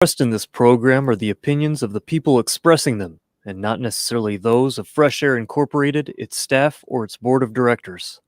Expressed in this program are the opinions of the people expressing them, and not necessarily those of Fresh Air Incorporated, its staff, or its board of directors.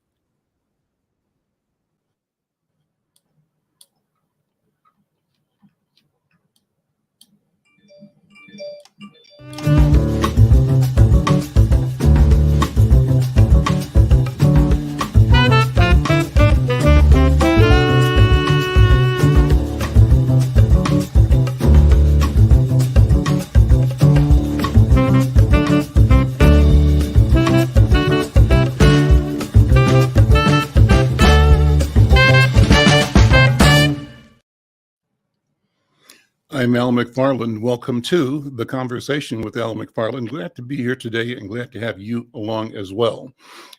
I'm Al McFarlane. Welcome to The Conversation with Al McFarlane. Glad to be here today and glad to have you along as well.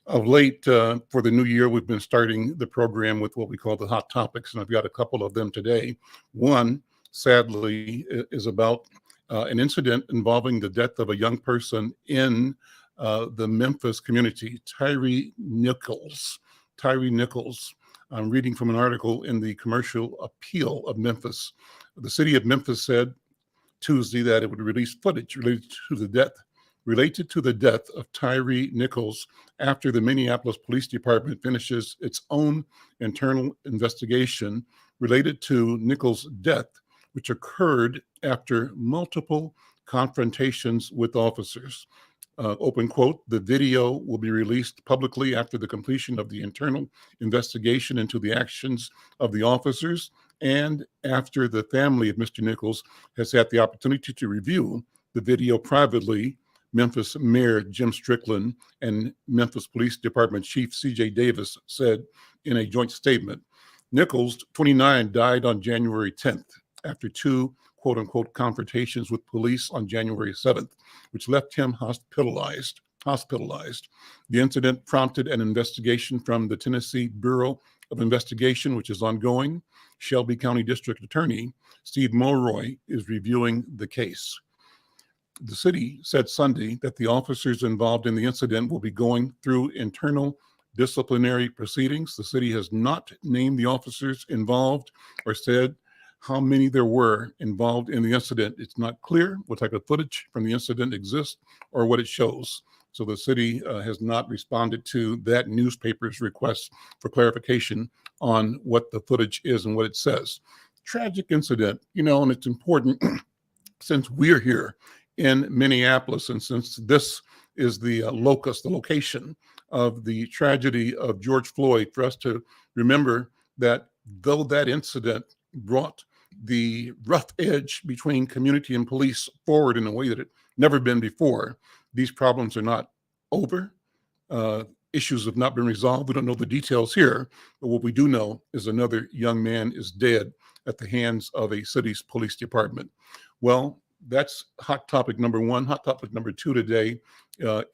Of late, for the new year, we've been starting the program with what we call the hot topics, and I've got a couple of them today. One, sadly, is about an incident involving the death of a young person in the Memphis community, Tyree Nichols. I'm reading from an article in the Commercial Appeal of Memphis. The city of Memphis said Tuesday that it would release footage related to the death of Tyree Nichols after the Minneapolis Police Department finishes its own internal investigation related to Nichols' death, which occurred after multiple confrontations with officers. Open quote, the video will be released publicly after the completion of the internal investigation into the actions of the officers and after the family of Mr. Nichols has had the opportunity to review the video privately, Memphis Mayor Jim Strickland and Memphis Police Department Chief C.J. Davis said in a joint statement. Nichols, 29, died on January 10th after two quote-unquote confrontations with police on January 7th, which left him hospitalized. The incident prompted an investigation from the Tennessee Bureau of Investigation, which is ongoing. Shelby County District Attorney Steve Mulroy is reviewing the case. The city said Sunday that the officers involved in the incident will be going through internal disciplinary proceedings. The city has not named the officers involved or said how many there were involved in the incident. It's not clear what type of footage from the incident exists or what it shows. So the city has not responded to that newspaper's request for clarification on what the footage is and what it says. Tragic incident, and it's important since we're here in Minneapolis and since this is the location of the tragedy of George Floyd, for us to remember that though that incident brought the rough edge between community and police forward in a way that it never been before, these problems are not over. Issues have not been resolved. We don't know the details here, but what we do know is another young man is dead at the hands of a city's police department. Well, that's hot topic number one. Hot topic number two today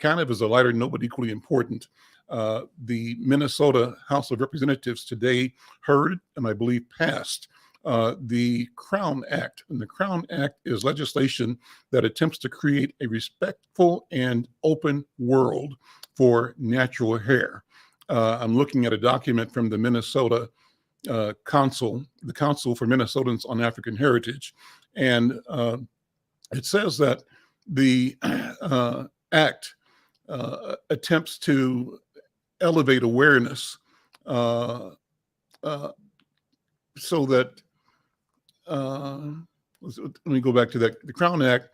kind of is a lighter note, but equally important. The Minnesota House of Representatives today heard, and I believe passed, the Crown Act. And the Crown Act is legislation that attempts to create a respectful and open world for natural hair. I'm looking at a document from the Minnesota Council, the Council for Minnesotans on African Heritage. And it says that the act attempts to elevate awareness so that let me go back to that. The Crown Act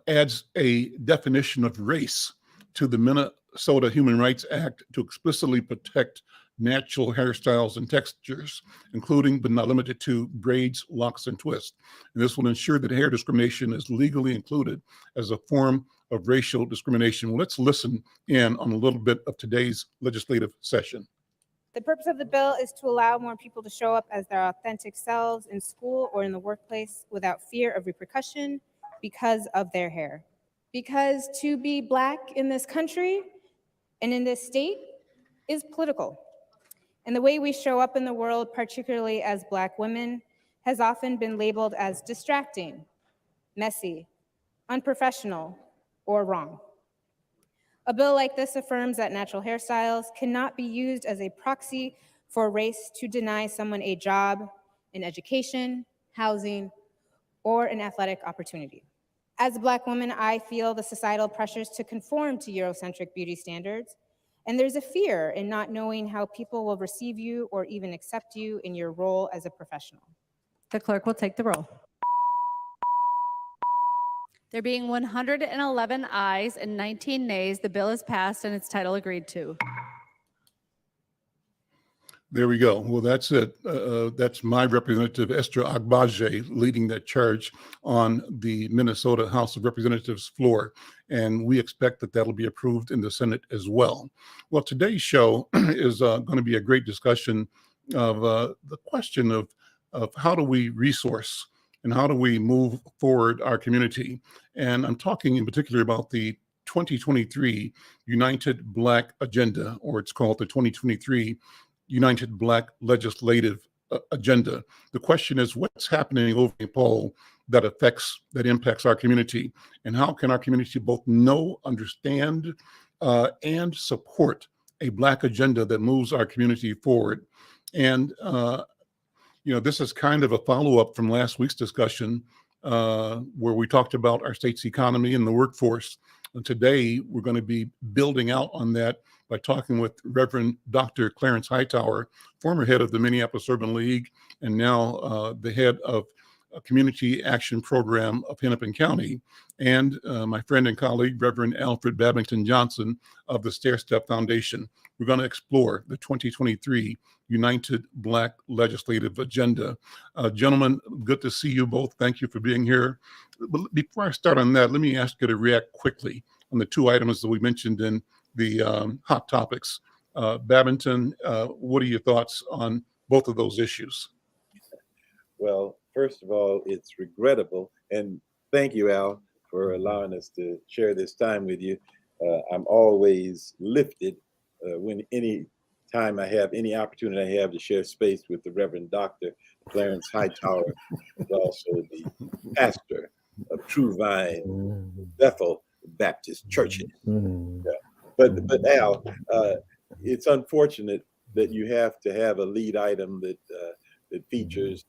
adds a definition of race to the Minnesota Human Rights Act to explicitly protect natural hairstyles and textures, including but not limited to braids, locks, and twists. And this will ensure that hair discrimination is legally included as a form of racial discrimination. Well, let's listen in on a little bit of today's legislative session. The purpose of the bill is to allow more people to show up as their authentic selves in school or in the workplace without fear of repercussion because of their hair. Because to be Black in this country and in this state is political. And the way we show up in the world, particularly as Black women, has often been labeled as distracting, messy, unprofessional, or wrong. A bill like this affirms that natural hairstyles cannot be used as a proxy for race to deny someone a job, an education, housing, or an athletic opportunity. As a Black woman, I feel the societal pressures to conform to Eurocentric beauty standards, and there's a fear in not knowing how people will receive you or even accept you in your role as a professional. The clerk will take the roll. There being 111 ayes and 19 nays, the bill is passed and its title agreed to. There we go. Well, that's it. That's my representative, Esther Agbaje, leading that charge on the Minnesota House of Representatives floor. And we expect that that'll be approved in the Senate as well. Well, today's show is going to be a great discussion of the question of how do we resource and how do we move forward our community. And I'm talking in particular about the 2023 United Black Agenda, or it's called the 2023 United Black Legislative Agenda. The question is, what's happening over in Paul that impacts our community, and how can our community both know, understand, and support a Black agenda that moves our community forward? And this is kind of a follow-up from last week's discussion where we talked about our state's economy and the workforce. And today, we're going to be building out on that by talking with Reverend Dr. Clarence Hightower, former head of the Minneapolis Urban League, and now the head of a community action program of Hennepin County, and my friend and colleague, Reverend Alfred Babington Johnson of the Stairstep Foundation. We're going to explore the 2023 United Black Legislative Agenda. Gentlemen, good to see you both. Thank you for being here. But before I start on that, let me ask you to react quickly on the two items that we mentioned in the hot topics. Babington, what are your thoughts on both of those issues? Well, first of all, it's regrettable, and thank you, Al, for allowing us to share this time with you. I'm always lifted when any time I have any opportunity I have to share space with the Reverend Dr. Clarence Hightower, who's also the pastor of True Vine Bethel Baptist Church. But Al, it's unfortunate that you have to have a lead item that features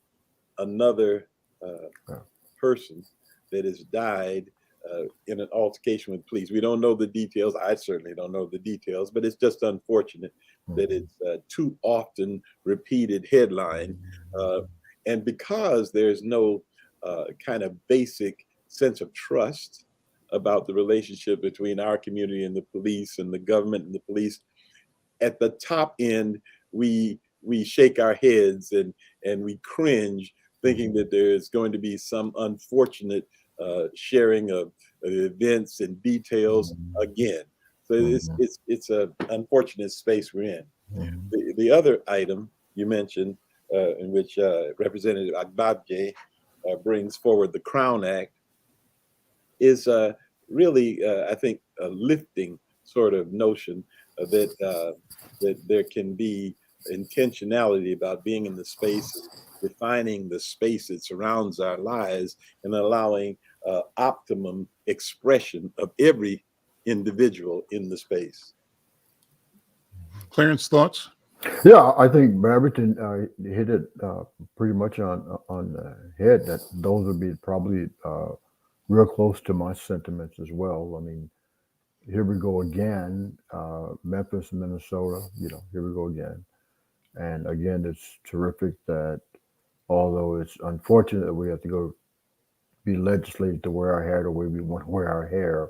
another person that has died in an altercation with police. We don't know the details. I certainly don't know the details, but it's just unfortunate that it's too often repeated headline. And because there's no kind of basic sense of trust about the relationship between our community and the police and the government and the police, at the top end, we shake our heads and we cringe, thinking that there's going to be some unfortunate sharing of events and details again. So it's an unfortunate space we're in. The other item you mentioned, in which Representative Agbaje brings forward the Crown Act, is really, I think, a lifting sort of notion that there can be intentionality about being in the space, defining the space that surrounds our lives, and allowing optimum expression of every individual in the space. Clarence, thoughts? Yeah, I think Babington hit it pretty much on the head. That those would be probably real close to my sentiments as well. I mean, here we go again, Memphis, Minnesota. Here we go again. And again, it's terrific that, although it's unfortunate that we have to go be legislated to wear our hair the way we want to wear our hair,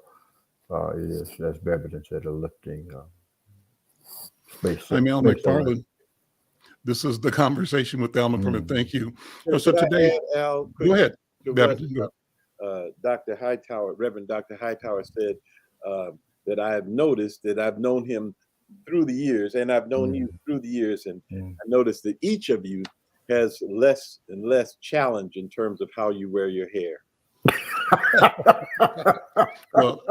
it is, as Babington said, a lifting space. I'm Al McFarlane. This is the conversation with Al McFarlane. Thank you. So today, Al, go ahead, Babington. Dr. Hightower, Reverend Dr. Hightower said that I have noticed that I've known him through the years, and I've known you through the years, and I noticed that each of you has less and less challenge in terms of how you wear your hair. Well,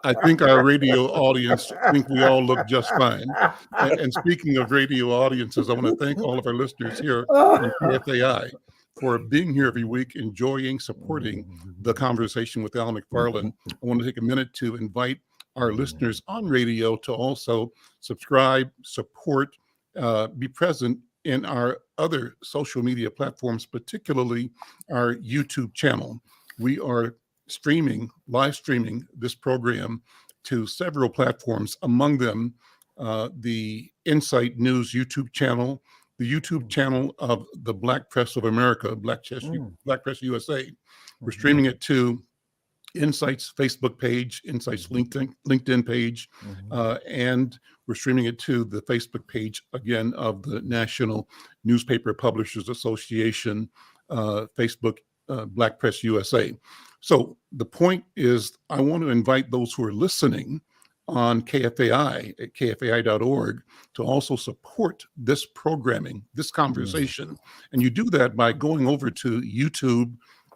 I think our radio audience think we all look just fine. And speaking of radio audiences, I want to thank all of our listeners here on KFAI for being here every week, enjoying, supporting the conversation with Al McFarlane. I want to take a minute to invite our listeners on radio to also subscribe, support, be present in our other social media platforms, particularly our YouTube channel. We are live streaming this program to several platforms, among them the Insight News YouTube channel, the YouTube channel of the Black Press of America, Black Press USA. We're streaming it to Insight's Facebook page, Insight's LinkedIn page, and we're streaming it to the Facebook page, again, of the National Newspaper Publishers Association, Facebook, Black Press USA. So the point is, I want to invite those who are listening on KFAI at kfai.org to also support this programming, this conversation. And you do that by going over to YouTube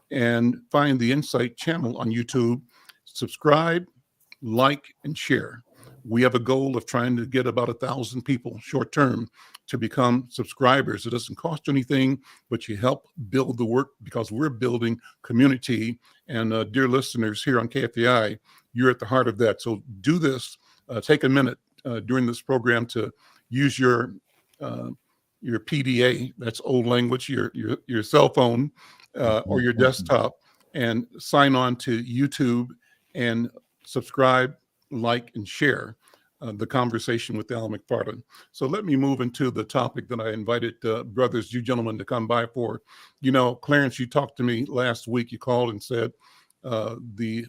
and find the Insight channel on YouTube, subscribe, like, and share. We have a goal of trying to get about 1,000 people short term to become subscribers. It doesn't cost you anything, but you help build the work, because we're building community. And dear listeners here on KFAI, you're at the heart of that. So do this. Take a minute during this program to use your PDA, that's old language, your cell phone or your desktop, and sign on to YouTube and subscribe, like, and share the conversation with Al McFarlane. So let me move into the topic that I invited brothers, you gentlemen, to come by for. You know, Clarence, you talked to me last week. You called and said the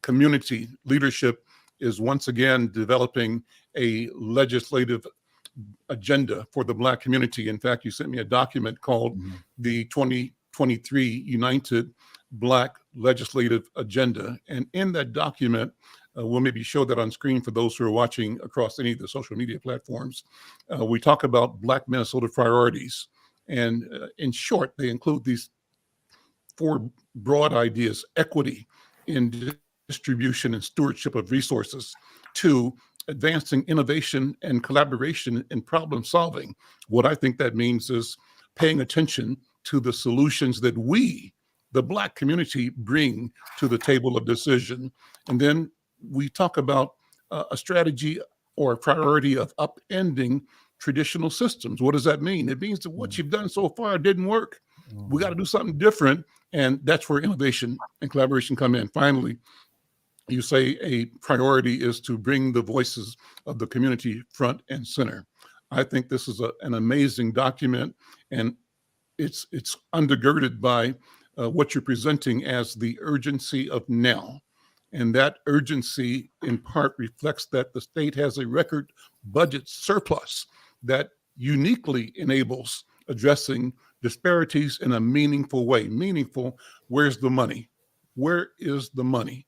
community leadership is once again developing a legislative agenda for the Black community. In fact, you sent me a document called the 2023 United Black Legislative Agenda. And in that document, we'll maybe show that on screen for those who are watching across any of the social media platforms. We talk about Black Minnesota priorities. And in short, they include these 4 broad ideas: equity in distribution and stewardship of resources; 2, advancing innovation and collaboration in problem solving. What I think that means is paying attention to the solutions that we, the Black community, bring to the table of decision. And then we talk about a strategy or a priority of upending traditional systems. What does that mean? It means that what you've done so far didn't work. We got to do something different. And that's where innovation and collaboration come in. Finally, you say a priority is to bring the voices of the community front and center. I think this is an amazing document, and it's undergirded by what you're presenting as the urgency of now. And that urgency in part reflects that the state has a record budget surplus that uniquely enables addressing disparities in a meaningful way. Meaningful, where's the money? Where is the money?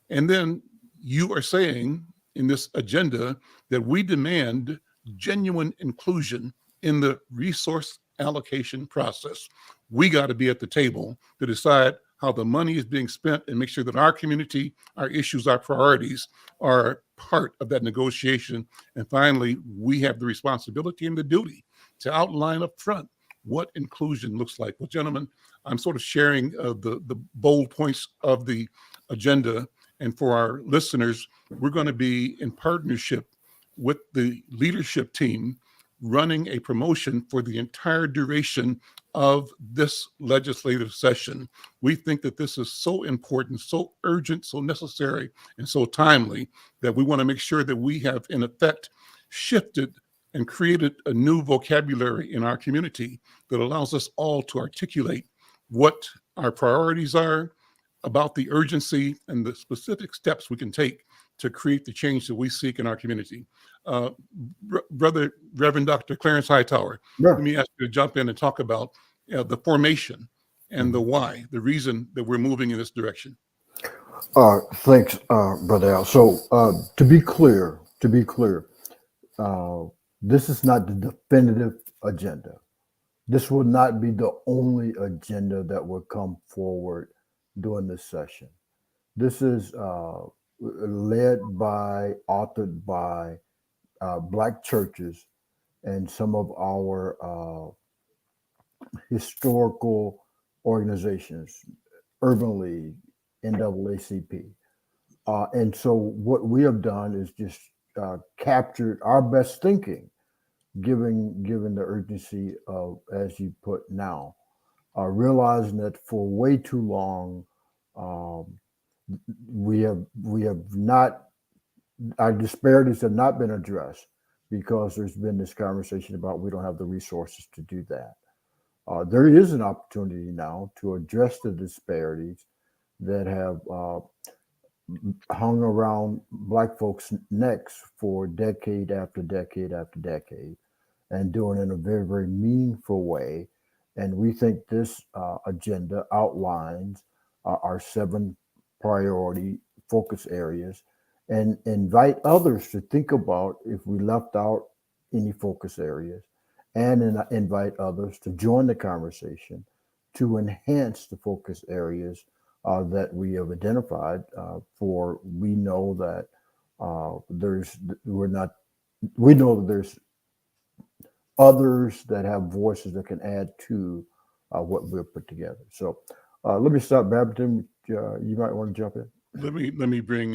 And then you are saying in this agenda that we demand genuine inclusion in the resource allocation process. We got to be at the table to decide how the money is being spent and make sure that our community, our issues, our priorities are part of that negotiation. And finally, we have the responsibility and the duty to outline up front what inclusion looks like. Well, gentlemen, I'm sort of sharing the bold points of the agenda. And for our listeners, we're going to be in partnership with the leadership team running a promotion for the entire duration of this legislative session. We think that this is so important, so urgent, so necessary, and so timely that we want to make sure that we have, in effect, shifted and created a new vocabulary in our community that allows us all to articulate what our priorities are, about the urgency and the specific steps we can take to create the change that we seek in our community. Brother Reverend Dr. Clarence Hightower, let me ask you to jump in and talk about the formation and the why, the reason that we're moving in this direction. Thanks, Brother Al. So to be clear, this is not the definitive agenda. This will not be the only agenda that will come forward during this session. This is authored by Black churches and some of our historical organizations, Urban League, NAACP. And so what we have done is just captured our best thinking given the urgency of, as you put now, realizing that for way too long, um, we have not, our disparities have not been addressed because there's been this conversation about we don't have the resources to do that. There is an opportunity now to address the disparities that have hung around Black folks' necks for decade after decade after decade, and doing it in a very, very meaningful way. And we think this agenda outlines our 7 priority focus areas and invite others to think about if we left out any focus areas, and invite others to join the conversation to enhance the focus areas that we have identified. For we know that we know that there's others that have voices that can add to what we've put together. So let me start, Babington. You might want to jump in. Let me bring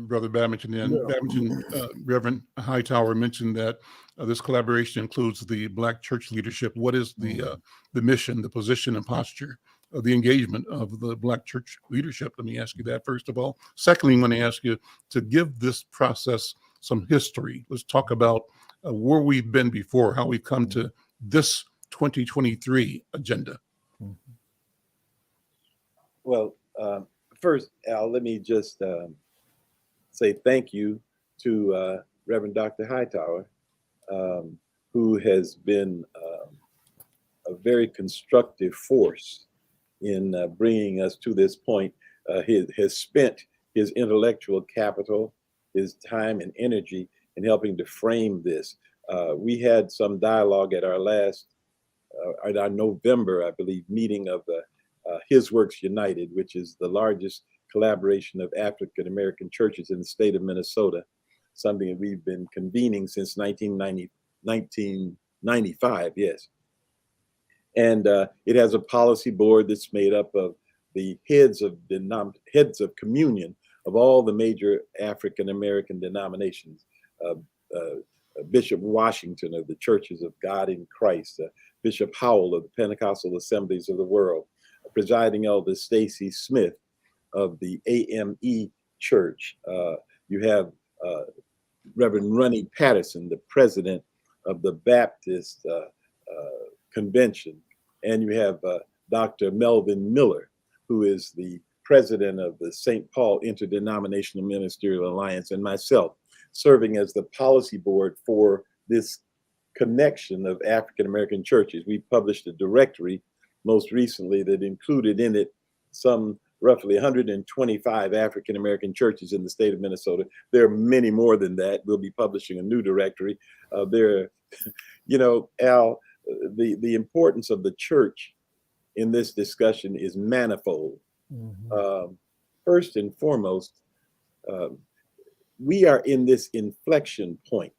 Brother Babington in. Yeah. Babington, Reverend Hightower mentioned that this collaboration includes the Black church leadership. What is the mission, the position, and posture of the engagement of the Black church leadership? Let me ask you that first of all. Secondly, I'm going to ask you to give this process some history. Let's talk about where we've been before, how we've come to this 2023 agenda. Well, first, Al, let me just say thank you to Reverend Dr. Hightower, who has been a very constructive force in bringing us to this point. He has spent his intellectual capital, his time and energy in helping to frame this. We had some dialogue at our last, at our November, I believe, meeting of the His Works United, which is the largest collaboration of African American churches in the state of Minnesota, something that we've been convening since 1995, yes. And it has a policy board that's made up of the heads of communion of all the major African American denominations. Bishop Washington of the Churches of God in Christ, Bishop Howell of the Pentecostal Assemblies of the World, Presiding Elder Stacy Smith of the AME Church. You have Reverend Ronnie Patterson, the president of the Baptist Convention. And you have Dr. Melvin Miller, who is the president of the St. Paul Interdenominational Ministerial Alliance, and myself, serving as the policy board for this connection of African American churches. We published a directory most recently that included in it some roughly 125 African American churches in the state of Minnesota. There are many more than that. We'll be publishing a new directory. Al, the importance of the church in this discussion is manifold. Mm-hmm. First and foremost, we are in this inflection point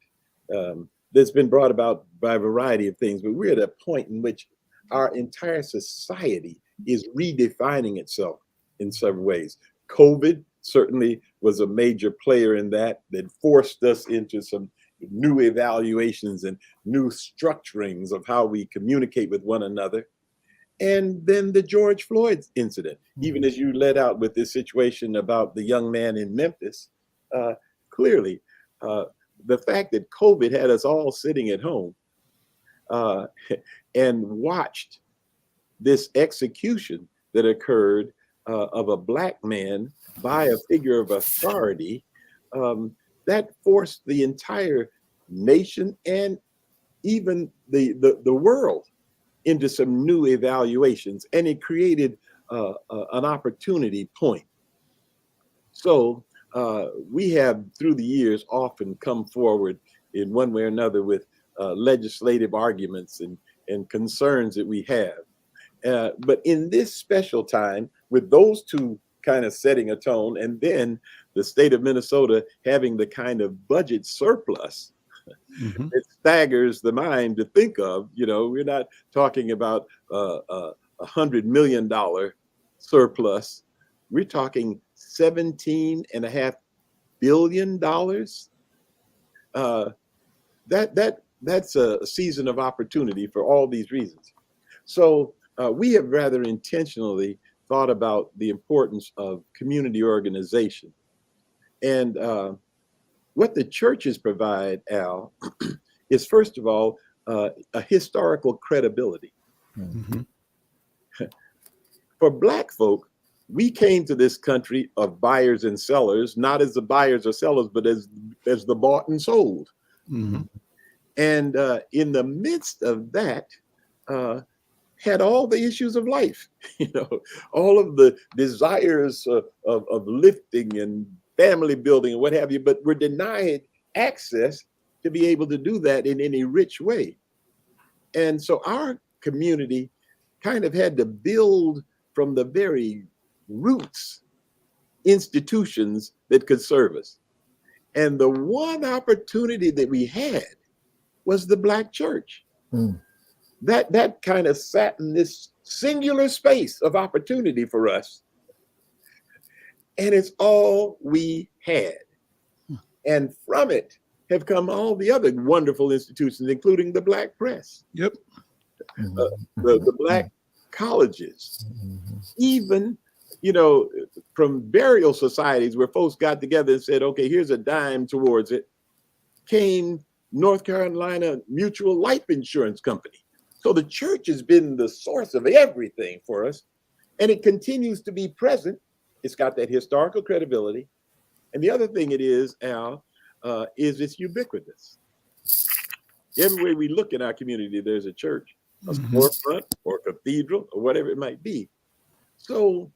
that's been brought about by a variety of things, but we're at a point in which our entire society is redefining itself in several ways. COVID certainly was a major player in that forced us into some new evaluations and new structurings of how we communicate with one another. And then the George Floyd incident, even as you led out with this situation about the young man in Memphis, clearly the fact that COVID had us all sitting at home and watched this execution that occurred of a Black man by a figure of authority, that forced the entire nation and even the world into some new evaluations, and it created an opportunity point. So we have, through the years, often come forward in one way or another with legislative arguments and concerns that we have. But in this special time, with those two kind of setting a tone, and then the state of Minnesota having the kind of budget surplus, mm-hmm. It staggers the mind to think of. We're not talking about $100 million surplus. We're talking $17.5 billion. That that's a season of opportunity for all these reasons. So we have rather intentionally thought about the importance of community organization. And what the churches provide, Al, is first of all, a historical credibility. Mm-hmm. For Black folk, we came to this country of buyers and sellers, not as the buyers or sellers, but as the bought and sold. Mm-hmm. And in the midst of that, had all the issues of life, all of the desires of lifting and family building and what have you, but we're denied access to be able to do that in any rich way. And so our community kind of had to build from the very roots institutions that could serve us. And the one opportunity that we had was the Black church. Mm. That kind of sat in this singular space of opportunity for us. And it's all we had. And from it have come all the other wonderful institutions, including the Black press. Yep. The Black colleges, Mm-hmm. even, from burial societies where folks got together and said, okay, here's a dime towards it, came North Carolina Mutual Life Insurance Company. So the church has been the source of everything for us, and it continues to be present. It's got that historical credibility. And the other thing it is, Al, is it's ubiquitous. Everywhere we look in our community, there's a church, a storefront or a cathedral or whatever it might be. So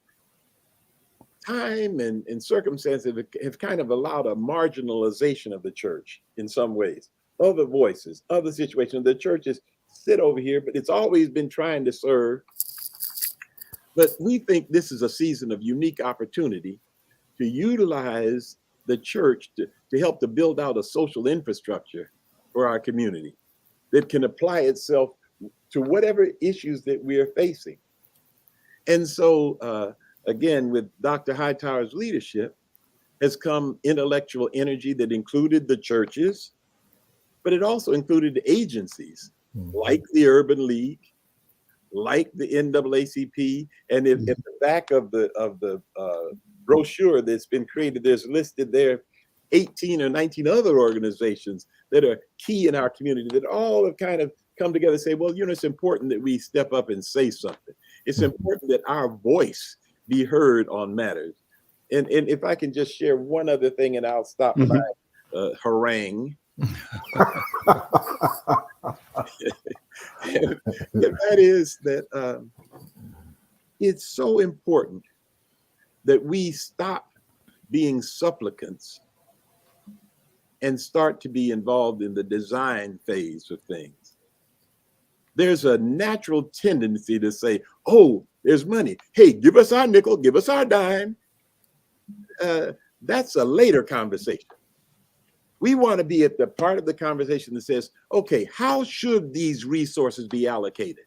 time and circumstances have kind of allowed a marginalization of the church in some ways. Other voices, other situations. The churches sit over here, but it's always been trying to serve. But we think this is a season of unique opportunity to utilize the church to help to build out a social infrastructure for our community that can apply itself to whatever issues that we are facing. And so, again, with Dr. Hightower's leadership has come intellectual energy that included the churches, but it also included agencies like the Urban League, like the NAACP, and in the back of the brochure that's been created, there's listed there 18 or 19 other organizations that are key in our community that all have kind of come together and say, well, it's important that we step up and say something. It's important that our voice be heard on matters. And if I can just share one other thing, and I'll stop my harangue. And that is that it's so important that we stop being supplicants and start to be involved in the design phase of things. There's a natural tendency to say, oh, there's money. Hey, give us our nickel, give us our dime. That's a later conversation. We want to be at the part of the conversation that says, okay, how should these resources be allocated?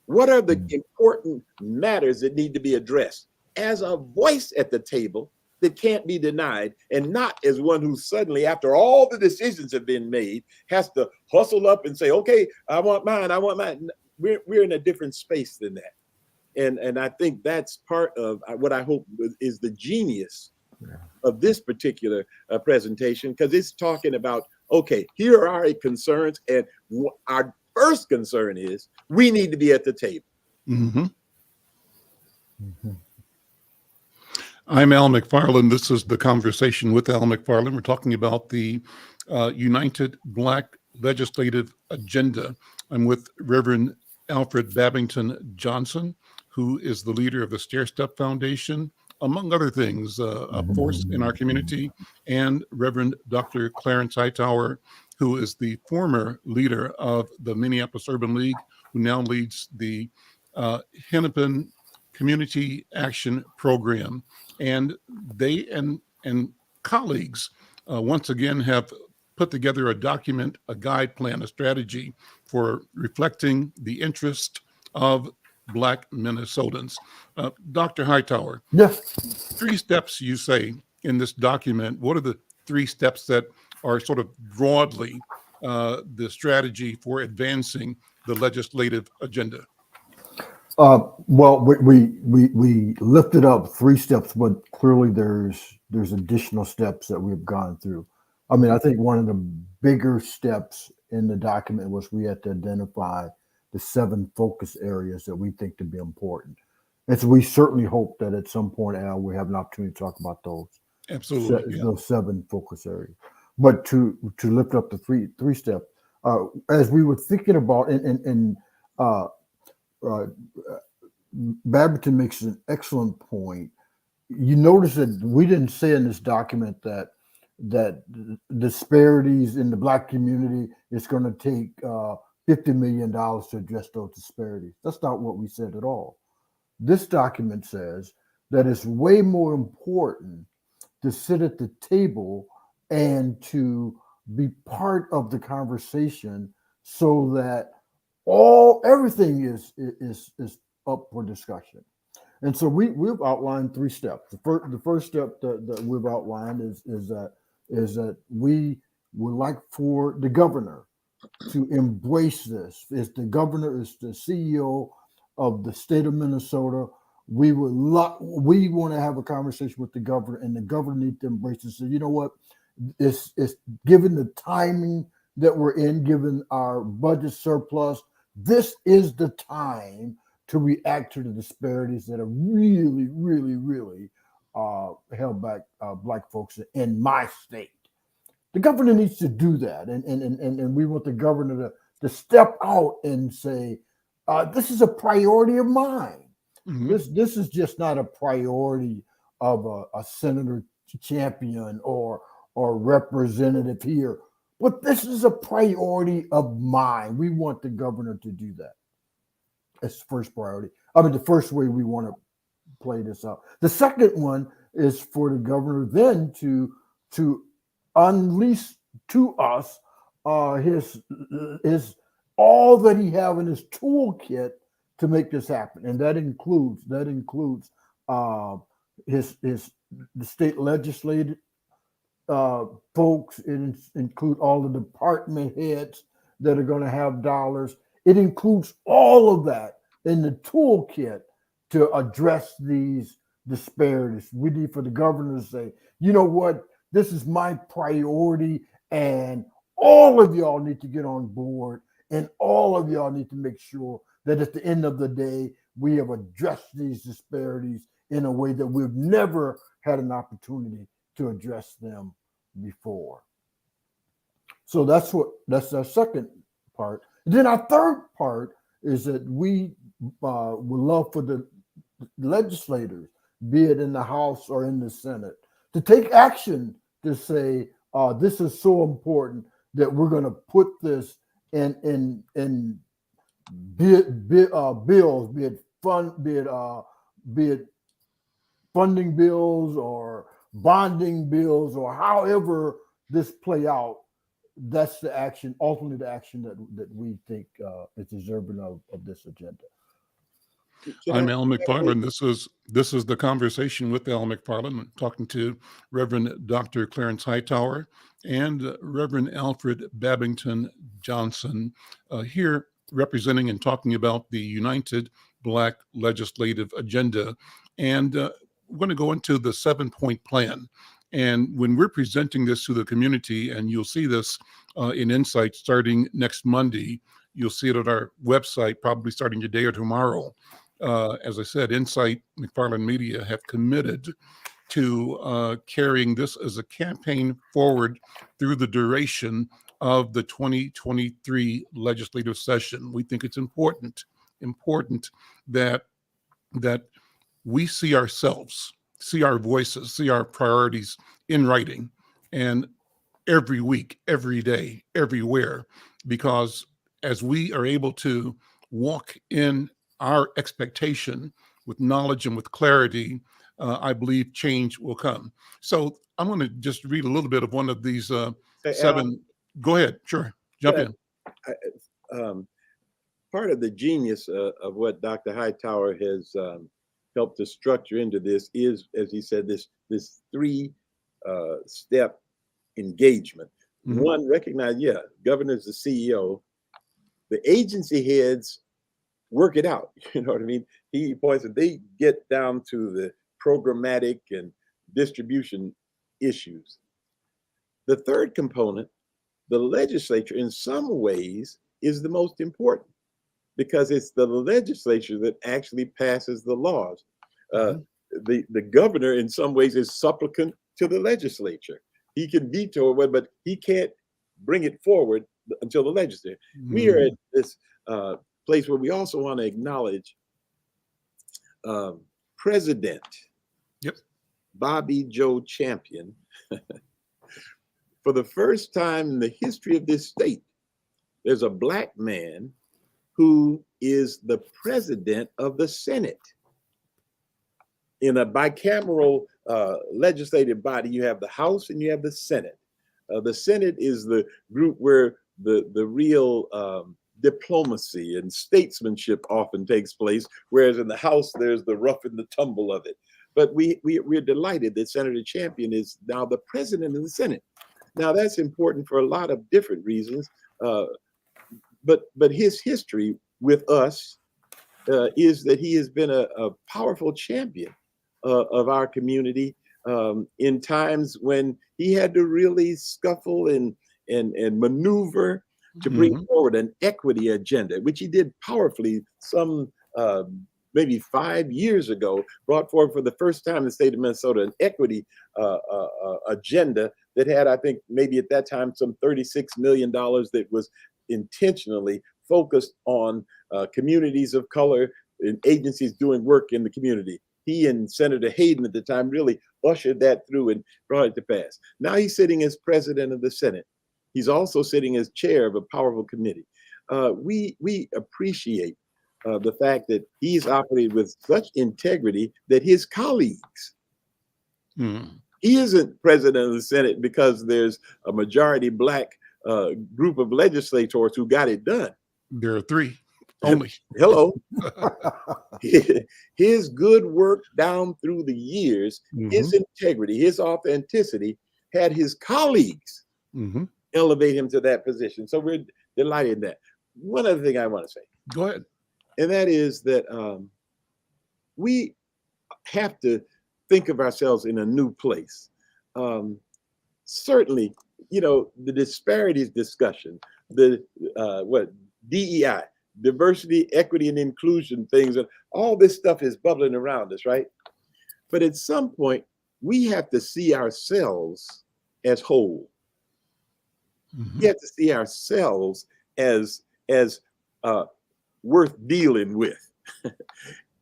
What are the important matters that need to be addressed as a voice at the table that can't be denied, and not as one who suddenly, after all the decisions have been made, has to hustle up and say, okay, I want mine, I want mine. We're in a different space than that. And I think that's part of what I hope is the genius of this particular presentation, because it's talking about, okay, here are our concerns, and our first concern is we need to be at the table. I'm Al McFarlane. This is the conversation with Al McFarlane. We're talking about the United Black Legislative Agenda. I'm with Reverend Alfred Babington Johnson, who is the leader of the Stairstep Foundation, among other things, a force in our community, and Reverend Dr. Clarence Hightower, who is the former leader of the Minneapolis Urban League, who now leads the Hennepin Community Action Program. And they and colleagues once again have put together a document, a guide plan, a strategy for reflecting the interest of Black Minnesotans. Dr. Hightower, Yes. 3 steps you say in this document. What are the 3 steps that are sort of broadly the strategy for advancing the legislative agenda? Well, we lifted up 3 steps, but clearly there's additional steps that we've gone through. I mean, I think one of the bigger steps in the document was we had to identify the 7 focus areas that we think to be important. And so we certainly hope that at some point, Al, we have an opportunity to talk about those. Absolutely. Yeah. Those 7 focus areas. But to lift up the three step, as we were thinking about, Babington makes an excellent point. You notice that we didn't say in this document that disparities in the Black community is going to take $50 million to address those disparities. That's not what we said at all. This document says that it's way more important to sit at the table and to be part of the conversation so that everything is up for discussion. And so we've outlined 3 steps. The first step that we've outlined is that we would like for the governor to embrace this. If the governor is the CEO of the state of Minnesota, we want to have a conversation with the governor, and the governor needs to embrace it. So you know what? It's given the timing that we're in, given our budget surplus, this is the time to react to the disparities that are really, really, really held back Black folks in my state. The governor needs to do that, and we want the governor to step out and say, this is a priority of mine. Mm-hmm. This is just not a priority of a senator champion or representative here, but this is a priority of mine. We want the governor to do that. That's the first priority. I mean, the first way we want to play this out. The second one is for the governor then to unleash to us his all that he have in his toolkit to make this happen, and that includes the state legislative folks. It includes all the department heads that are going to have dollars. It includes all of that in the toolkit to address these disparities. We need for the governor to say, you know what, this is my priority, and all of y'all need to get on board, and all of y'all need to make sure that at the end of the day, we have addressed these disparities in a way that we've never had an opportunity to address them before. So that's our second part. And then our third part is that we would love for the legislators, be it in the House or in the Senate, to take action to say, this is so important that we're going to put this in bills, be it funding bills or bonding bills, or however this play out. That's the action, ultimately the action that we think is deserving of this agenda. I'm Al McFarlane. This is the conversation with Al McFarlane. I'm talking to Reverend Dr. Clarence Hightower and Reverend Alfred Babington Johnson here representing and talking about the United Black Legislative Agenda. And we're going to go into the 7-point plan. And when we're presenting this to the community, and you'll see this in Insight starting next Monday, you'll see it at our website, probably starting today or tomorrow. As I said, Insight McFarlane Media have committed to carrying this as a campaign forward through the duration of the 2023 legislative session. We think it's important that we see ourselves, see our voices, see our priorities in writing, and every week, every day, everywhere, because as we are able to walk in our expectation with knowledge and with clarity, I believe change will come. So I'm going to just read a little bit of one of these 7. Al, go ahead. Sure. Jump in. Part of the genius of what Dr. Hightower has helped to structure into this is, as he said, this 3-step engagement. One, recognize, yeah, governor's the CEO. The agency heads work it out. You know what I mean? He points that they get down to the programmatic and distribution issues. The third component, the legislature, in some ways, is the most important because it's the legislature that actually passes the laws. The governor, in some ways, is supplicant to the legislature. He can veto it, but he can't bring it forward until the legislature. We are at this place where we also want to acknowledge President Bobby Joe Champion. For the first time in the history of this state, there's a Black man who is the president of the Senate. In a bicameral legislative body, you have the House and you have the Senate. The Senate is the group where the real diplomacy and statesmanship often takes place, whereas in the House, there's the rough and the tumble of it. But we're delighted that Senator Champion is now the president of the Senate. Now, that's important for a lot of different reasons, but his history with us is that he has been a powerful champion of our community in times when he had to really scuffle and maneuver to bring forward an equity agenda, which he did powerfully some maybe 5 years ago, brought forward for the first time in the state of Minnesota an equity agenda that had, I think, maybe at that time, some $36 million that was intentionally focused on communities of color and agencies doing work in the community. He and Senator Hayden at the time really ushered that through and brought it to pass. Now he's sitting as president of the Senate. He's also sitting as chair of a powerful committee. We appreciate the fact that he's operated with such integrity that his colleagues, he isn't president of the Senate because there's a majority Black group of legislators who got it done. There are 3 only. Hello. His good work down through the years, his integrity, his authenticity had his colleagues elevate him to that position. So we're delighted in that. One other thing I want to say. Go ahead. And that is that we have to think of ourselves in a new place. Certainly, you know, the disparities discussion, the DEI, diversity, equity, and inclusion things, and all this stuff is bubbling around us, right? But at some point, we have to see ourselves as whole. We have to see ourselves as worth dealing with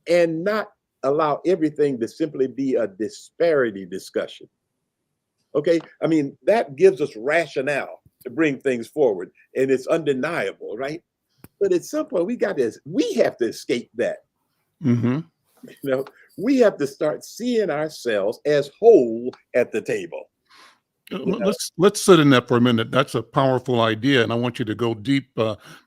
and not allow everything to simply be a disparity discussion. Okay, I mean, that gives us rationale to bring things forward, and it's undeniable, right? But at some point, we have to escape that. You know, we have to start seeing ourselves as whole at the table. Let's sit in that for a minute. That's a powerful idea, and I want you to go deep,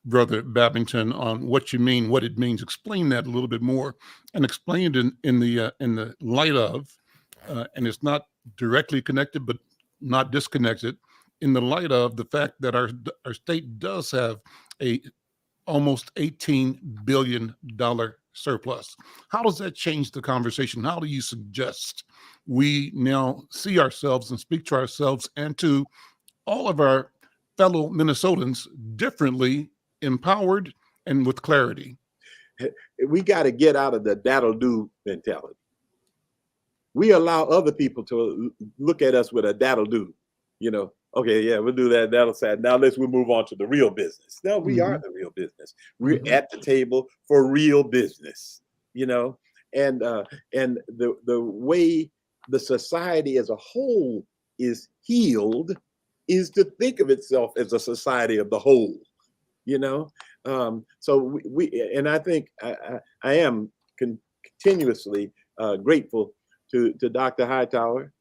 Brother Babington, on what you mean, what it means. Explain that a little bit more, and explain it in the light of, and it's not directly connected, but not disconnected, in the light of the fact that our state does have a almost $18 billion surplus. How does that change the conversation? How do you suggest we now see ourselves and speak to ourselves and to all of our fellow Minnesotans differently, empowered, and with clarity? We got to get out of the that'll do mentality. We allow other people to look at us with a that'll do, you know. Okay, yeah, we'll do that. That'll say. Now we'll move on to the real business. No, we are the real business. We're at the table for real business, you know. And the way the society as a whole is healed is to think of itself as a society of the whole, you know. So we and I think I am continuously grateful to Dr. Hightower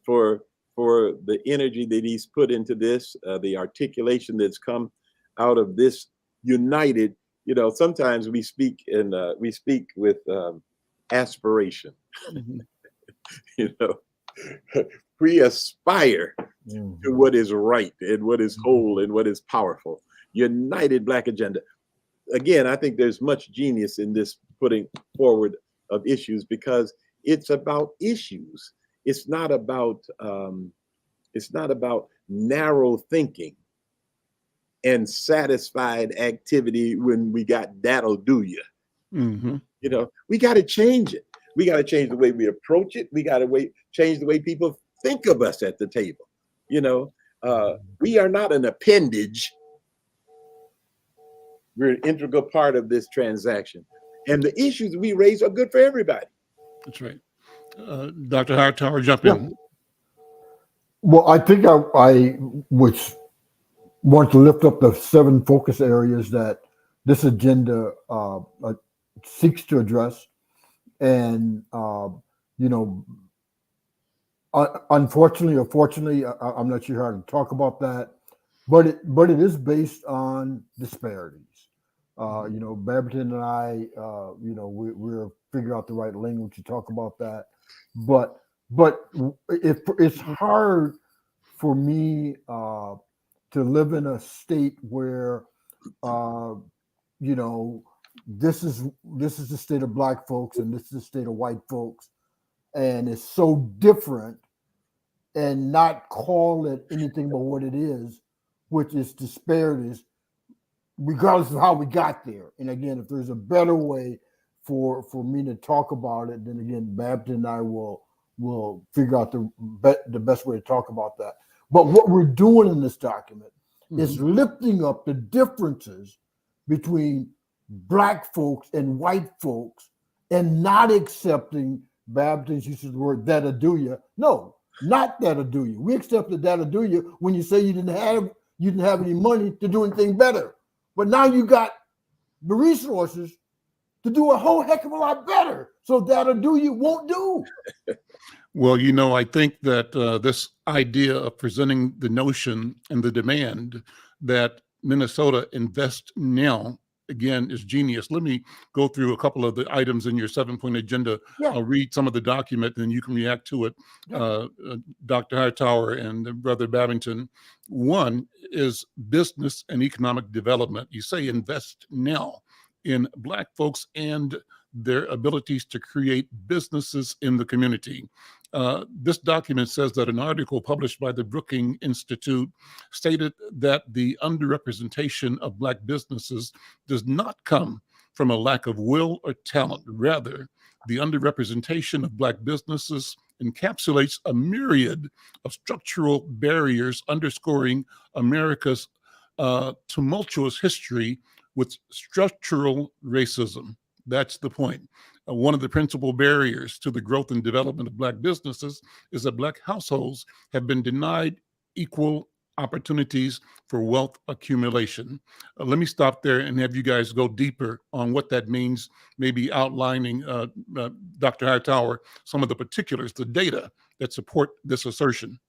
for the energy that he's put into this, the articulation that's come out of this united. You know, sometimes we speak with aspiration. You know, we aspire to what is right and what is whole and what is powerful. United Black agenda. Again, I think there's much genius in this putting forward of issues because it's about issues. It's not about narrow thinking and satisfied activity when we got that'll do you. Mm-hmm. You know, we got to change it. We got to change the way we approach it. We got to change the way people think of us at the table. You know, we are not an appendage. We're an integral part of this transaction. And the issues we raise are good for everybody. That's right. Dr. Hightower, jump Yeah. in. Well, I think I would want to lift up the 7 focus areas that this agenda seeks to address. And, you know, unfortunately or fortunately, I'm not sure how to talk about that, but it is based on disparities. You know, Babington and I, you know, we're figuring out the right language to talk about that. But it's hard for me to live in a state where, you know, this is the state of Black folks and this is the state of white folks, and it's so different, and not call it anything but what it is, which is disparities, regardless of how we got there. And again, if there's a better way for me to talk about it, then again, Babington and I will figure out the best way to talk about that. But what we're doing in this document is lifting up the differences between Black folks and white folks, and not accepting Babington's use of the word that'll do you. No, not that'll do you. We accepted that'll do you when you say you didn't have any money to do anything better. But now you got the resources to do a whole heck of a lot better. So that'll do you won't do. Well, you know, I think that this idea of presenting the notion and the demand that Minnesota invest now, again, is genius. Let me go through a couple of the items in your 7-point agenda. Yeah. I'll read some of the document and you can react to it, Dr. Hightower and Brother Babington. One is business and economic development. You say invest now in Black folks and their abilities to create businesses in the community. This document says that an article published by the Brookings Institute stated that the underrepresentation of Black businesses does not come from a lack of will or talent. Rather, the underrepresentation of Black businesses encapsulates a myriad of structural barriers, underscoring America's tumultuous history with structural racism. That's the point. One of the principal barriers to the growth and development of Black businesses is that Black households have been denied equal opportunities for wealth accumulation. Let me stop there and have you guys go deeper on what that means, maybe outlining, Dr. Hightower, some of the particulars, the data that support this assertion.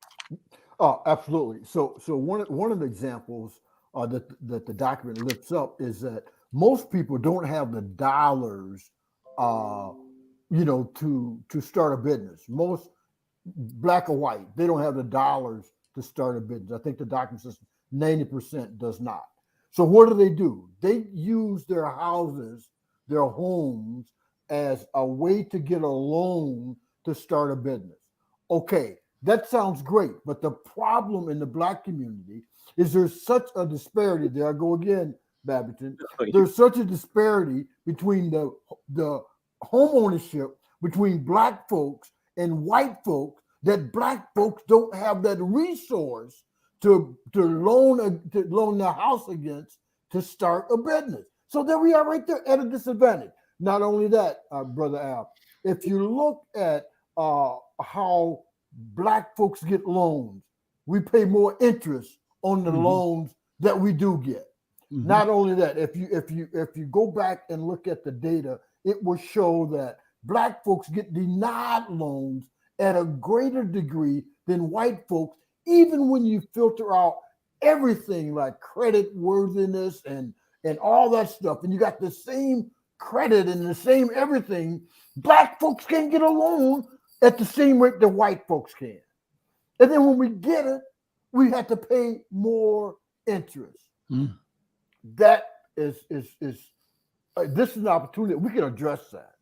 Oh, absolutely. So one of the examples that the document lifts up is that most people don't have the dollars, you know, to start a business. Most Black or white, they don't have the dollars to start a business. I think the document says 90% does not. So what do? They use their houses, their homes, as a way to get a loan to start a business. Okay, that sounds great, but the problem in the Black community is there's such a disparity. There I go again, Babington. There's such a disparity between the home ownership between Black folks and white folks that Black folks don't have that resource to loan their house against to start a business. So there we are right there at a disadvantage. Not only that, Brother Al, if you look at how Black folks get loans, we pay more interest on the loans that we do get. Not only that, if you go back and look at the data, it will show that Black folks get denied loans at a greater degree than white folks, even when you filter out everything like credit worthiness and all that stuff, and you got the same credit and the same everything, Black folks can't get a loan at the same rate that white folks can. And then when we get it, we had to pay more interest. Mm. That is this is an opportunity. We can address that.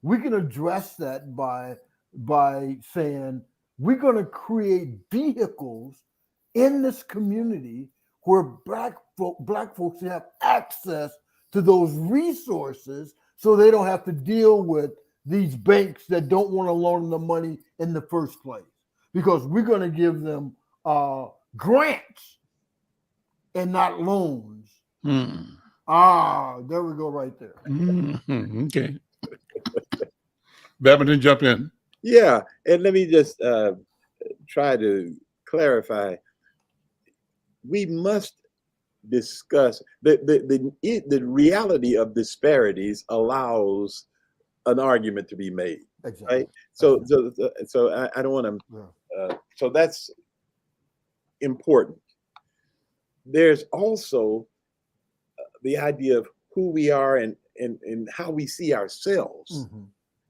We can address that by saying we're going to create vehicles in this community where black folks have access to those resources, so they don't have to deal with these banks that don't want to loan them money in the first place. Because we're going to give them grants and not loans. Mm. There we go, right there. Mhm. Okay. Babington, jump in. Yeah, and let me just try to clarify. We must discuss the reality of disparities allows an argument to be made. Exactly. Right. So I don't want to. So that's important. There's also the idea of who we are and how we see ourselves. Mm-hmm.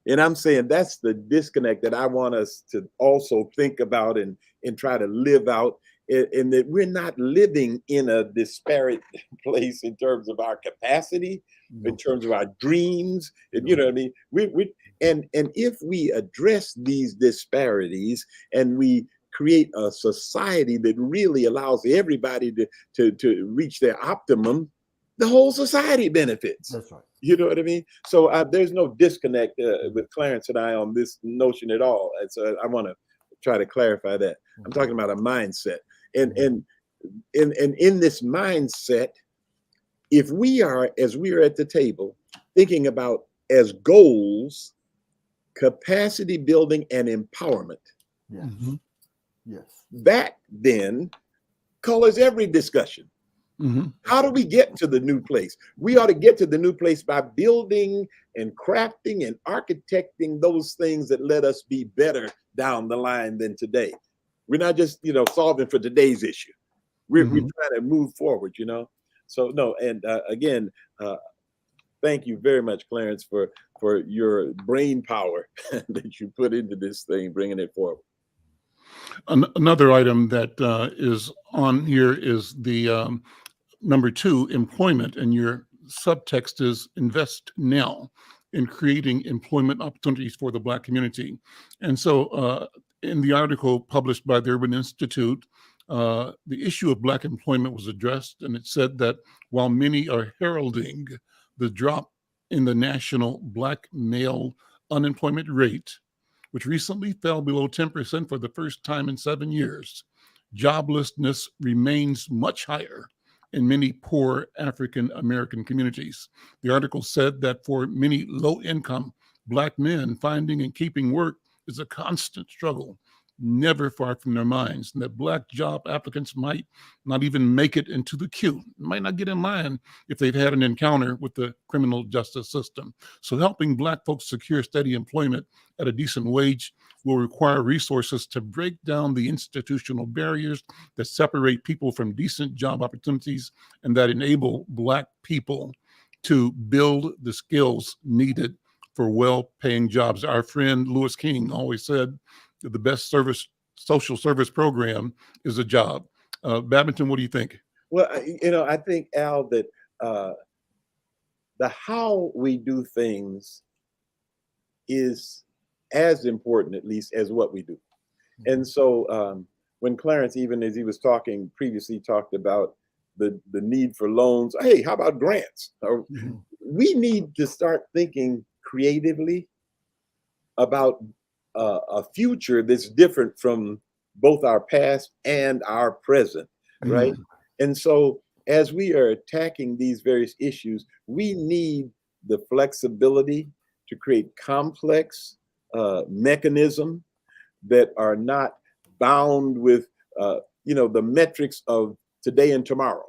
And I'm saying that's the disconnect that I want us to also think about and try to live out, and that we're not living in a disparate place in terms of our capacity, in terms of our dreams. And, you know what I mean? And if we address these disparities and we create a society that really allows everybody to reach their optimum, the whole society benefits. That's right. You know what I mean? So there's no disconnect with Clarence and I on this notion at all. And so I want to try to clarify that. I'm talking about a mindset. And in this mindset, if we are, as we are at the table, thinking about as goals, capacity building and empowerment, Yes. Mm-hmm. Yes. that then colors every discussion. Mm-hmm. How do we get to the new place? We ought to get to the new place by building and crafting and architecting those things that let us be better down the line than today. We're not just, solving for today's issue. We're trying to move forward, So no, and again, thank you very much, Clarence, for your brain power that you put into this thing, bringing it forward. Another item that is on here is the number 2, employment, and your subtext is invest now in creating employment opportunities for the Black community. And so in the article published by the Urban Institute, the issue of Black employment was addressed, and it said that while many are heralding the drop in the national Black male unemployment rate, which recently fell below 10% for the first time in 7 years, joblessness remains much higher in many poor African American communities. The article said that for many low-income Black men, finding and keeping work is a constant struggle, never far from their minds, and that Black job applicants might not even make it into the queue, might not get in line if they've had an encounter with the criminal justice system. So helping Black folks secure steady employment at a decent wage will require resources to break down the institutional barriers that separate people from decent job opportunities and that enable Black people to build the skills needed for well-paying jobs. Our friend Lewis King always said that the best social service program is a job. Babington, what do you think? Well, I think, Al, that the how we do things is as important, at least, as what we do. And so when Clarence, even as he was talking previously, talked about the need for loans, hey, how about grants? We need to start thinking creatively about a future that's different from both our past and our present, right? And so as we are attacking these various issues, we need the flexibility to create complex mechanism that are not bound with, the metrics of today and tomorrow.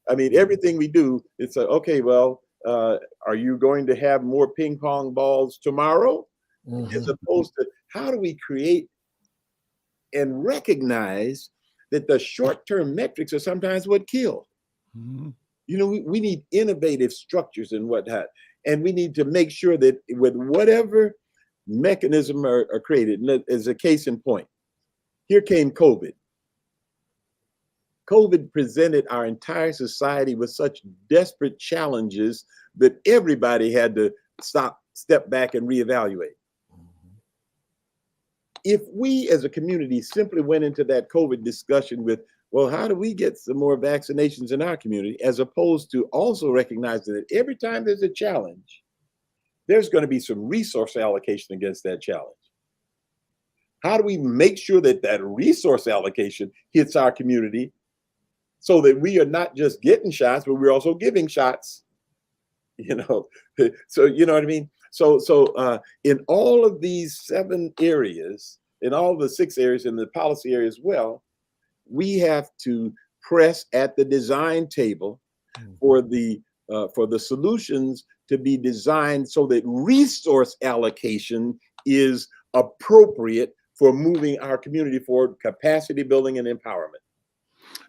I mean, everything we do, it's okay, well, are you going to have more ping pong balls tomorrow? As opposed to how do we create and recognize that the short-term metrics are sometimes what kill. We need innovative structures and whatnot. And we need to make sure that with whatever mechanism are created, and as a case in point, here came COVID. COVID presented our entire society with such desperate challenges that everybody had to step back and reevaluate. If we as a community simply went into that COVID discussion with, well, how do we get some more vaccinations in our community, as opposed to also recognizing that every time there's a challenge, there's going to be some resource allocation against that challenge. How do we make sure that that resource allocation hits our community so that we are not just getting shots, but we're also giving shots? You know, so you know what I mean? So in all of these 7 areas, in all the 6 areas in the policy area as well, we have to press at the design table for the solutions to be designed so that resource allocation is appropriate for moving our community forward, capacity building and empowerment.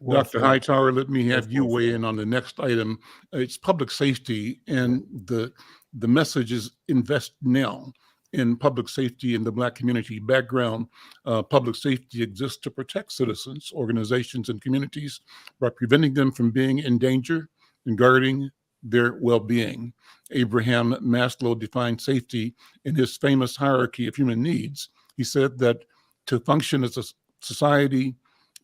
Dr. Hightower, let me have you weigh in on the next item. It's public safety, and the message is invest now in public safety in the Black community. Background, public safety exists to protect citizens, organizations, and communities by preventing them from being in danger and guarding their well-being. Abraham Maslow defined safety in his famous hierarchy of human needs. He said that to function as a society,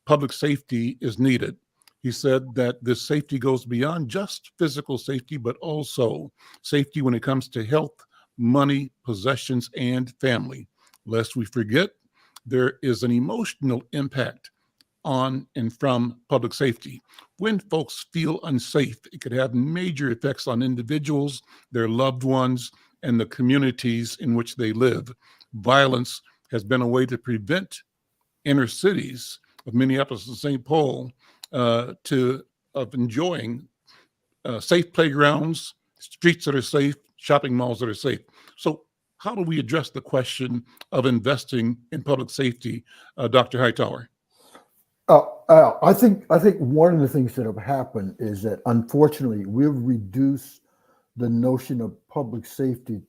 public safety is needed. He said that this safety goes beyond just physical safety, but also safety when it comes to health, money, possessions, and family. Lest we forget, there is an emotional impact on and from public safety. When folks feel unsafe, it could have major effects on individuals, their loved ones, and the communities in which they live. Violence has been a way to prevent inner cities of Minneapolis and St. Paul of enjoying safe playgrounds, streets that are safe, shopping malls that are safe. So how do we address the question of investing in public safety, Dr. Hightower? I think one of the things that have happened is that unfortunately we've reduced the notion of public safety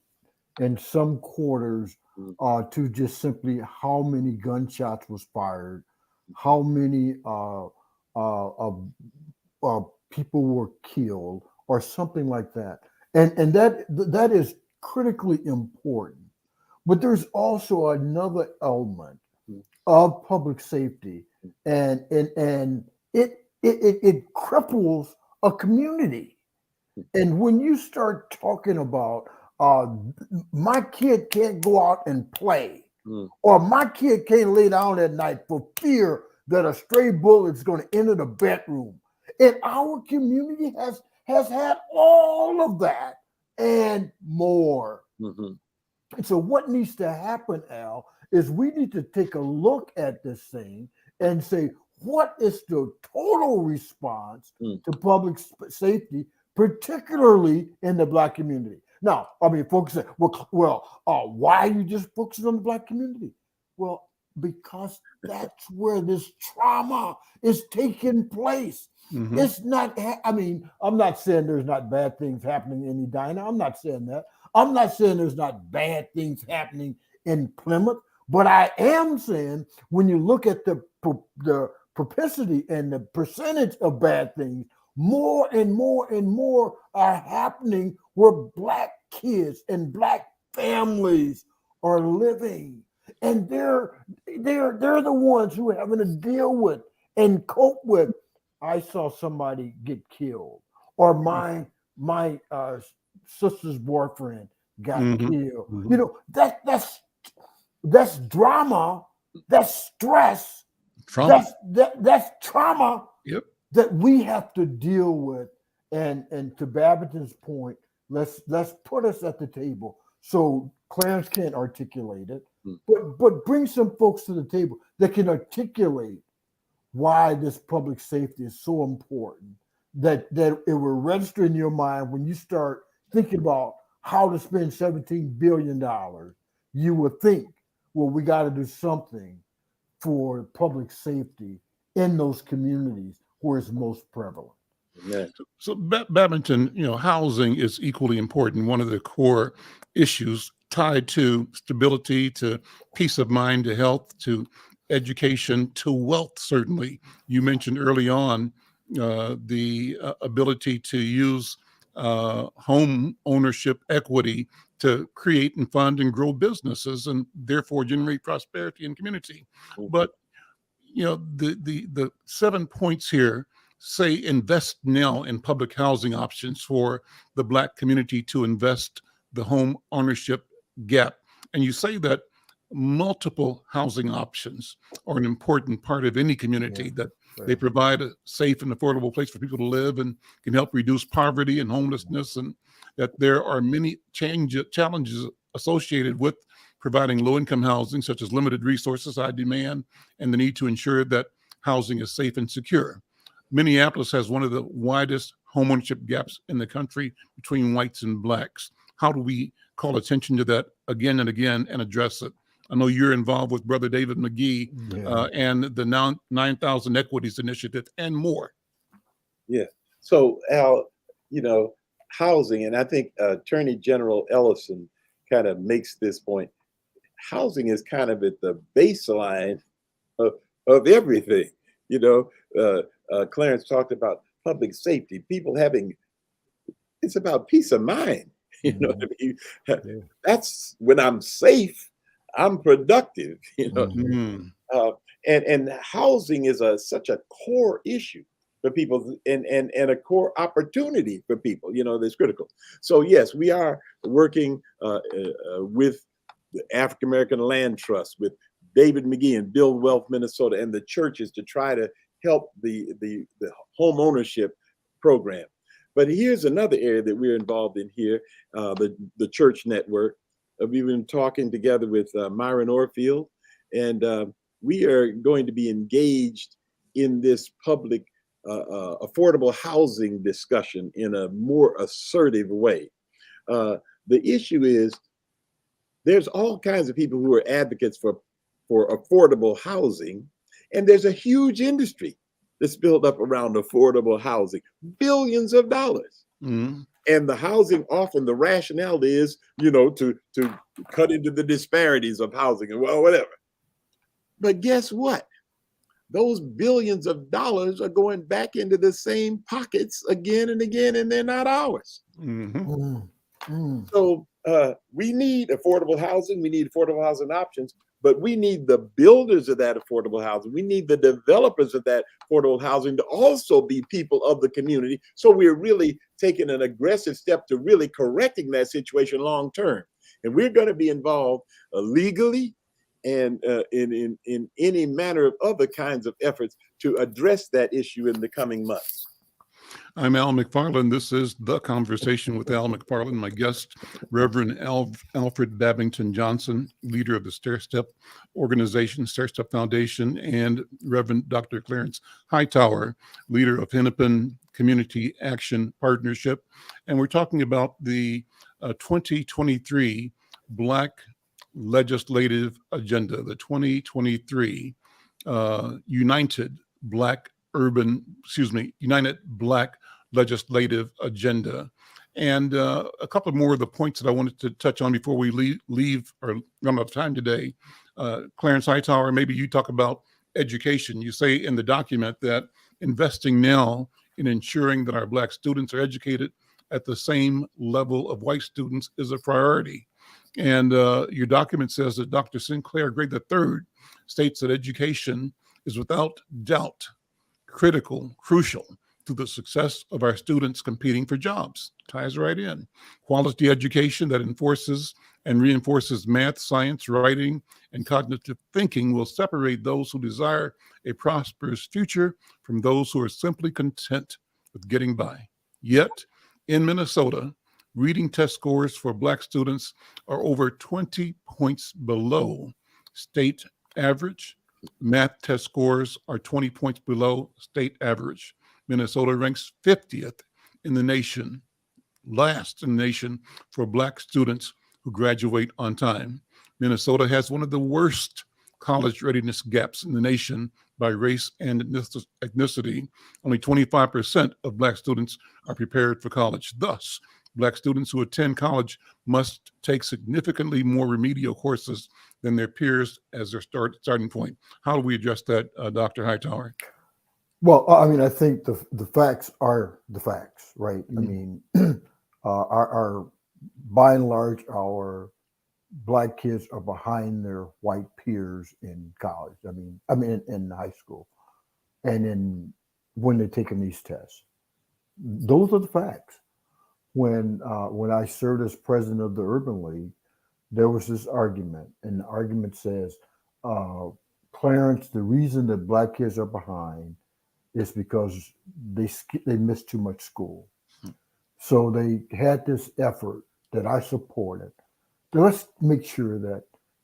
in some quarters to just simply how many gunshots was fired, how many people were killed, or something like that, and that is critically important. But there's also another element of public safety, and it cripples a community. And when you start talking about my kid can't go out and play, or my kid can't lay down at night for fear that a stray bullet is going to enter the bedroom, and our community has had all of that and more. And so what needs to happen, Al, is we need to take a look at this thing and say, what is the total response to public safety, particularly in the Black community? Now, I mean, folks say, well, why are you just focusing on the Black community? Well, because that's where this trauma is taking place. It's not, I mean, I'm not saying there's not bad things happening in Edina. I'm not saying that. I'm not saying there's not bad things happening in Plymouth, but I am saying when you look at the propensity and the percentage of bad things, more and more and more are happening where Black kids and Black families are living. And they're the ones who are having to deal with and cope with. I saw somebody get killed, or my sister's boyfriend got killed. You know, that's drama, that's stress, Trauma. That's trauma Yep. that we have to deal with. And to Babington's point, let's put us at the table so Clarence can't articulate it, but bring some folks to the table that can articulate why this public safety is so important, that it will register in your mind when you start thinking about how to spend $17 billion. You will think, well, we got to do something for public safety in those communities where it's most prevalent. Yeah. So Babington, you know, housing is equally important. One of the core issues tied to stability, to peace of mind, to health, to education to wealth, certainly. You mentioned early on the ability to use home ownership equity to create and fund and grow businesses and therefore generate prosperity in community. But the 7 points here say invest now in public housing options for the Black community to invest the home ownership gap. And you say that multiple housing options are an important part of any community, that they provide a safe and affordable place for people to live and can help reduce poverty and homelessness, and that there are many challenges associated with providing low-income housing, such as limited resources, high demand, and the need to ensure that housing is safe and secure. Minneapolis has one of the widest homeownership gaps in the country between whites and Blacks. How do we call attention to that again and again and address it? I know you're involved with Brother David McGee and the 9,000 Equities Initiative and more. Yeah. So, Al, housing, and I think Attorney General Ellison kind of makes this point. Housing is kind of at the baseline of everything. Clarence talked about public safety, people having, it's about peace of mind. That's when I'm safe, I'm productive, and housing is such a core issue for people and a core opportunity for people, that's critical. So yes, we are working with the African American Land Trust, with David McGee and Build Wealth Minnesota and the churches to try to help the home ownership program. But here's another area that we're involved in here, the church network. We've been talking together with Myron Orfield, and we are going to be engaged in this public affordable housing discussion in a more assertive way. The issue is there's all kinds of people who are advocates for affordable housing, and there's a huge industry that's built up around affordable housing, billions of dollars. And the housing, often the rationale is, to cut into the disparities of housing and whatever. But guess what? Those billions of dollars are going back into the same pockets again and again, and they're not ours. So we need affordable housing. We need affordable housing options, but we need the builders of that affordable housing. We need the developers of that affordable housing to also be people of the community. So we're really taking an aggressive step to really correcting that situation long term. And we're going to be involved legally and in any manner of other kinds of efforts to address that issue in the coming months. I'm Al McFarlane. This is The Conversation with Al McFarlane. My guest, Reverend Alfred Babington Johnson, leader of the Stairstep organization, Stairstep Foundation, and Reverend Dr. Clarence Hightower, leader of Hennepin Community Action Partnership. And we're talking about the 2023 Black Legislative Agenda, the 2023 United Black Legislative Agenda. And a couple more of the points that I wanted to touch on before we leave or run out of time today. Clarence Hightower, maybe you talk about education. You say in the document that investing now in ensuring that our Black students are educated at the same level of white students is a priority. And your document says that Dr. Sinclair Gray III states that education is without doubt crucial to the success of our students competing for jobs. Ties right in. Quality education that enforces and reinforces math, science, writing, and cognitive thinking will separate those who desire a prosperous future from those who are simply content with getting by. Yet, in Minnesota, reading test scores for Black students are over 20 points below state average. Math test scores are 20 points below state average. Minnesota ranks 50th in the nation, last in the nation for Black students who graduate on time. Minnesota has one of the worst college readiness gaps in the nation by race and ethnicity. Only 25% of Black students are prepared for college. Thus, Black students who attend college must take significantly more remedial courses than their peers as their starting point. How do we address that, Dr. Hightower? Well, I mean, I think the facts are the facts, right? I Mhm. mean, our by and large, our Black kids are behind their white peers in college. I mean, in high school, and in when they're taking these tests. Those are the facts. When I served as president of the Urban League, there was this argument, and the argument says, uh, Clarence, the reason that Black kids are behind is because they miss too much school. So they had this effort that I supported. Let's make sure that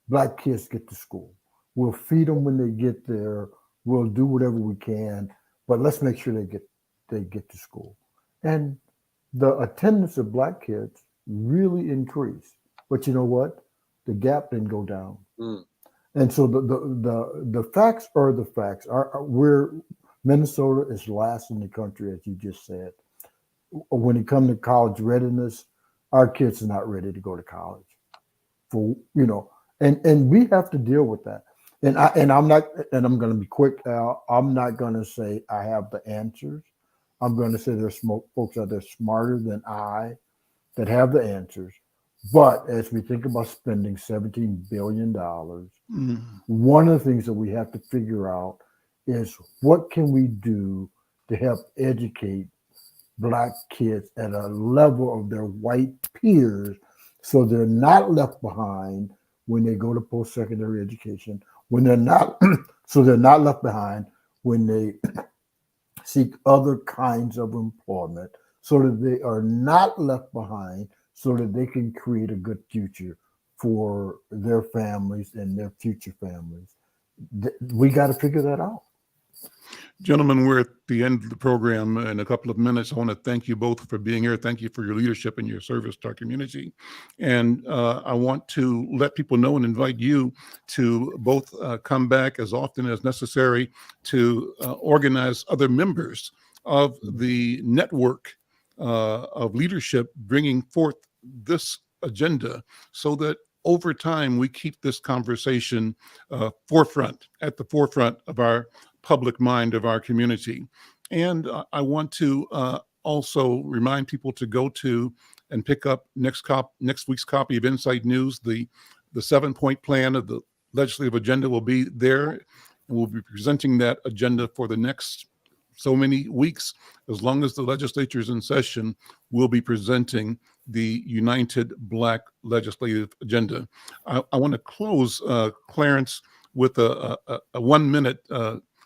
Black kids get to school. We'll feed them when they get there. We'll do whatever we can, but let's make sure they get to school. And the attendance of Black kids really increased. But you know what? The gap didn't go down. Mm. And so the facts are the facts. We're Minnesota is last in the country, as you just said. When it comes to college readiness, our kids are not ready to go to college. And we have to deal with that. I'm going to be quick, Al. I'm not going to say I have the answers. I'm going to say there's folks out there smarter than I that have the answers. But as we think about spending $17 billion, one of the things that we have to figure out is what can we do to help educate Black kids at a level of their white peers so they're not left behind when they go to post-secondary education, when they're not so they're not left behind when they seek other kinds of employment, so that they are not left behind, so that they can create a good future for their families and their future families. We got to figure that out. Gentlemen, we're at the end of the program in a couple of minutes. I want to thank you both for being here. Thank you for your leadership and your service to our community. And I want to let people know and invite you to both come back as often as necessary to organize other members of the network of leadership bringing forth this agenda, so that over time we keep this conversation at the forefront of our public mind of our community. And I want to also remind people to go to and pick up next week's copy of Inside News. The 7-point plan of the legislative agenda will be there, and we'll be presenting that agenda for the next so many weeks. As long as the legislature is in session, we'll be presenting the United Black Legislative Agenda. I want to close, Clarence, with a 1-minute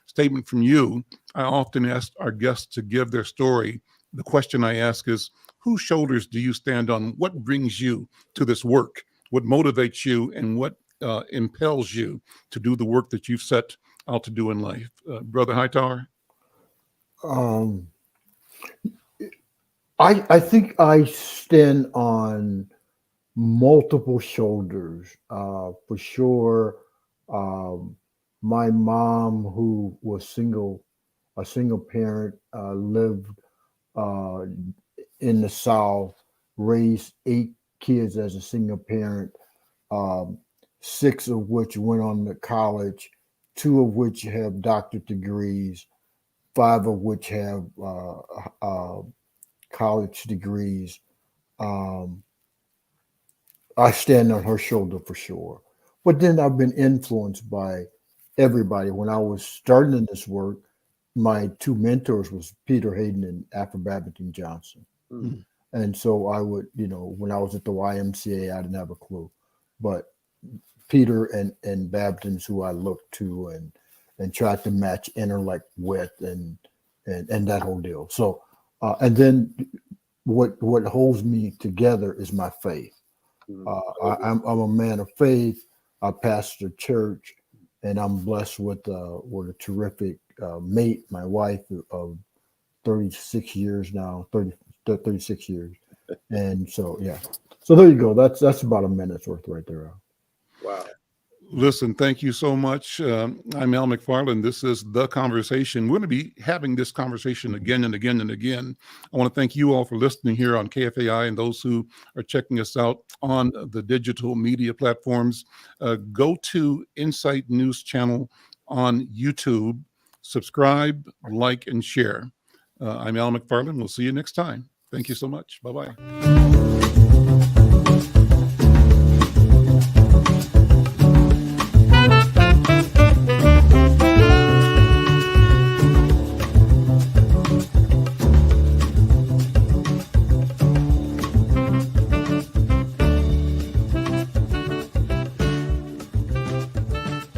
statement from you. I often ask our guests to give their story. The question I ask is, whose shoulders do you stand on? What brings you to this work? What motivates you, and what impels you to do the work that you've set out to do in life? Brother Hightower? I think I stand on multiple shoulders. For sure, my mom, who was a single parent, lived in the South, raised 8 kids as a single parent, 6 of which went on to college, 2 of which have doctorate degrees, 5 of which have college degrees. I stand on her shoulder for sure. But then I've been influenced by everybody. When I was starting in this work, my 2 mentors was Peter Hayden and Alfred Babington Johnson. Mm. And so I would, when I was at the YMCA, I didn't have a clue. But Peter and Babington's who I looked to and tried to match intellect with and that whole deal. So and then what holds me together is my faith. I'm a man of faith. I pastor a church, and I'm blessed with a terrific mate, my wife of 36 years now, 36 years. And so, yeah. So there you go. That's about a minute's worth right there. Wow. Listen, thank you so much. I'm Al McFarlane. This is The Conversation. We're going to be having this conversation again and again and again. I want to thank you all for listening here on KFAI and those who are checking us out on the digital media platforms. Go to Insight News Channel on YouTube. Subscribe, like, and share. I'm Al McFarlane. We'll see you next time. Thank you so much. Bye-bye.